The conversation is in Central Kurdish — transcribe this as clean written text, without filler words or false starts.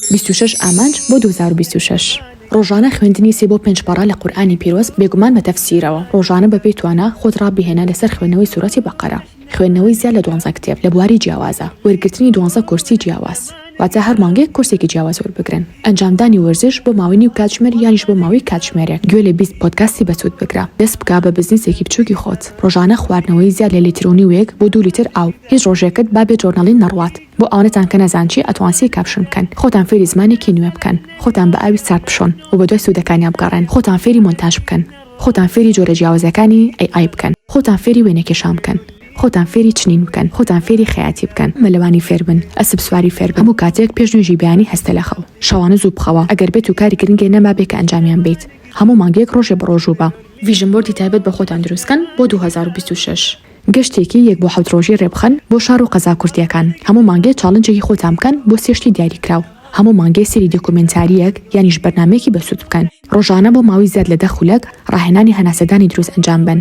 26 ئامانج بۆ 2026. ڕۆژانە خوێندنی 3 بۆ 5 پەڕە لە قورئانی پیرۆز بێگومان بە تەفسیرەوە. ڕۆژانە بەپێی توانە خۆت ڕابهێنە لەسەر خوێندنەوەی سوورەتی بەقەرە. خوێندنەوەی زیاد لە 12 کتێب لە بواری جیاوازە. وەرگرتنی 12 کورسی جیاواز. واتە هەر مانگێک کورسێکی جیاواز وەربگرن. ئەنجامدانی وەرزش بۆ ماوەی نیو کاتژمێر یانیش بۆ ماوەی کاتژمێرێک. گوێ لە 20 پۆدکاستی بەسوود بگرە. دەست بکە بە بزنسێکی بچووکی خۆت. ڕۆژانە خواردنەوەی زیاد لە لیترۆنی وەیەک بۆ 2 لیتر ئاو. هیچ ڕۆژێکت با بێت جۆرناڵی نەڕوات. بۆ ئەوانەتان کە نەزانچی ئەتوانسی کاپشن بکەن. خۆتان فێری زمانێکی نوێ بکەن. خۆتان بە ئاوی سارد بشۆن و بە دوای سوودەکانیان بگەڕێن. خۆتان فێری مۆنتاژ بکەن. خۆتان فێری جۆرە جیاوازەکانی AI بکەن. خۆتان فێری وێنەکێشان بکەن. خۆتان فێری چنین بکەن. خۆتان فێری خەیاتی بکەن. مەلەوانی فێر بن. ئەسب سواری فێر بن. هەموو کاتێک پێشنوێژی بیانی هەستە لە خەو. شەوانە زوو بخەوە. ئەگەر بێت و کاری گرنگێ نەما بێ کە ئەنجامیان بیت. هەموو مانگێک ڕۆژێ بە ڕۆژوو بە. ڤیژن بۆردی تایبەت بە خۆتان دروستکەن بۆ 2026. گەشتێکی 1 بۆ 7 ڕۆژی ڕێبخەن بۆ شار و قەزا کورتیەکان. هەموو مانگێ چاڵنجێکی خۆتان بکەن بۆ سێشتی دیاریکراو. هەموو مانگێ سری دۆکومنتاریەک یانیش بەرنامەیەکی بەسوود بکەن. ڕۆژانە بۆ ماوەی زیاد لە 10 خولەک ڕاهێنانی هەناسەدانی دروست ئەنجام بن.